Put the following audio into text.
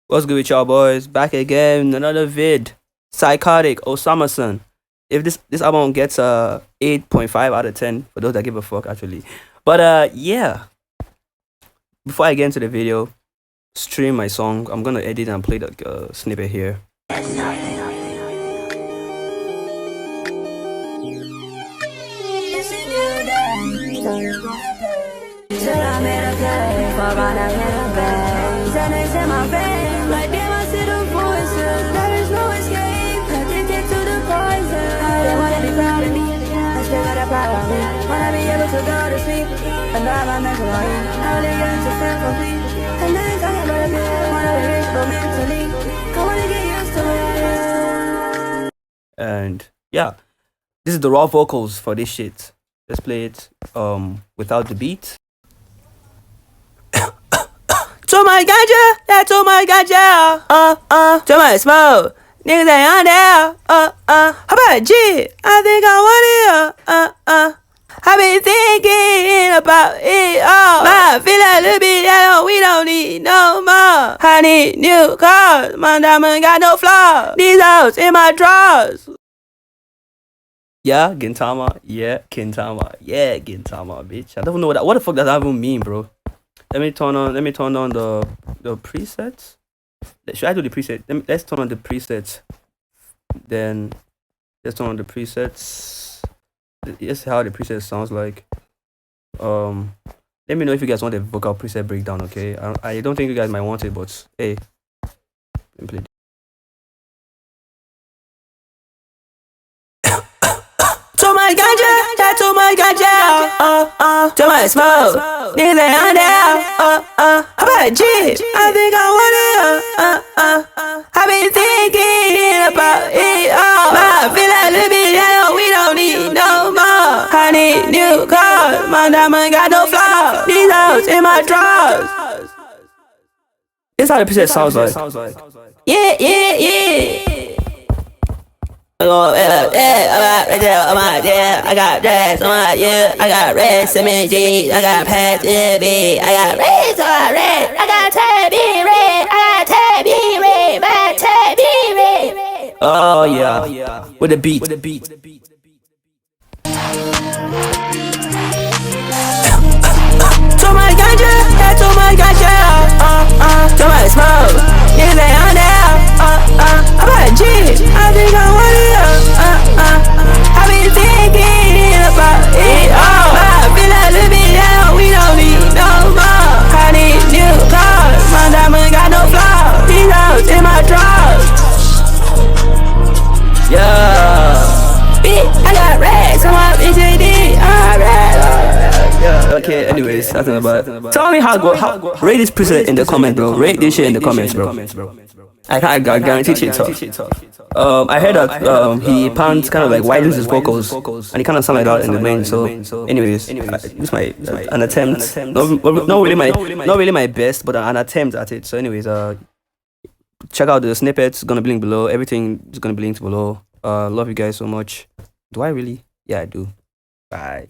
What's good with y'all boys? Back again, another vid. Psychotic, Osamason. If this album gets 8.5 out of 10 for those that give a fuck actually. But yeah. Before I get into the video, stream my song. I'm gonna edit and play the snippet here. Wanna be able to go to sleep and drive my mental line. I really get to feel complete. And then talking about a bit, wanna be rich but mentally. I wanna get used to it. And yeah, this is the raw vocals for this shit. Let's play it without the beat. Too much ganja, that's too much ganja. Too much smoke. Niggas ain't on there, how about G? I think I want it, I been thinking about it all. I feel a little bit yellow, we don't need no more. I need new cars, my diamond got no flaws. These hoes in my drawers. Yeah, GINTAMA, yeah, GINTAMA, bitch. I don't know what the fuck does that even mean, bro. Let me turn on the presets. Should I do the preset? Let's turn on the presets. Then let's turn on the presets. Let's see how the preset sounds like. Let me know if you guys want a vocal preset breakdown, okay? I don't think you guys might want it, but hey, let me play. Too much ganja, that's too much ganja. Too much smoke, niggas ain't on there. How about G? I think I want it. I been thinking about it all. I feel a little bit yellow, we don't need no more. I need new cars, my diamond got no flaws. These hoes in my drawers. This is how the preset sounds like. Yeah. I got dress on my I got red cement jeans, I got PSYKOTIC, I got red, so I red, I got tabby red, I got tabby red, my tabby red. Oh yeah, with the beat. Too much ganja, that's too much ganja. Too much smoke, niggas ain't on there. How about G? I think I want it. I been thinking about it all. I feel a little bit down, we don't need no more. I need new cars, my diamond got no flaws. These hoes in my drawers. Yeah, bitch, I got racks on my BJD. Okay, anyways, that's not about. Tell me how rate this preset in the comments, bro. Rate this shit in the comments, bro. I guarantee shit tough. I heard that he kind of like widens his vocals, and he kind of sound like that in the main. So, anyways, this my an attempt. Not really my best, but an attempt at it. So, anyways, check out the snippets. Gonna be linked below. Everything is gonna be linked below. Love you guys so much. Do I really? Yeah, I do. Bye.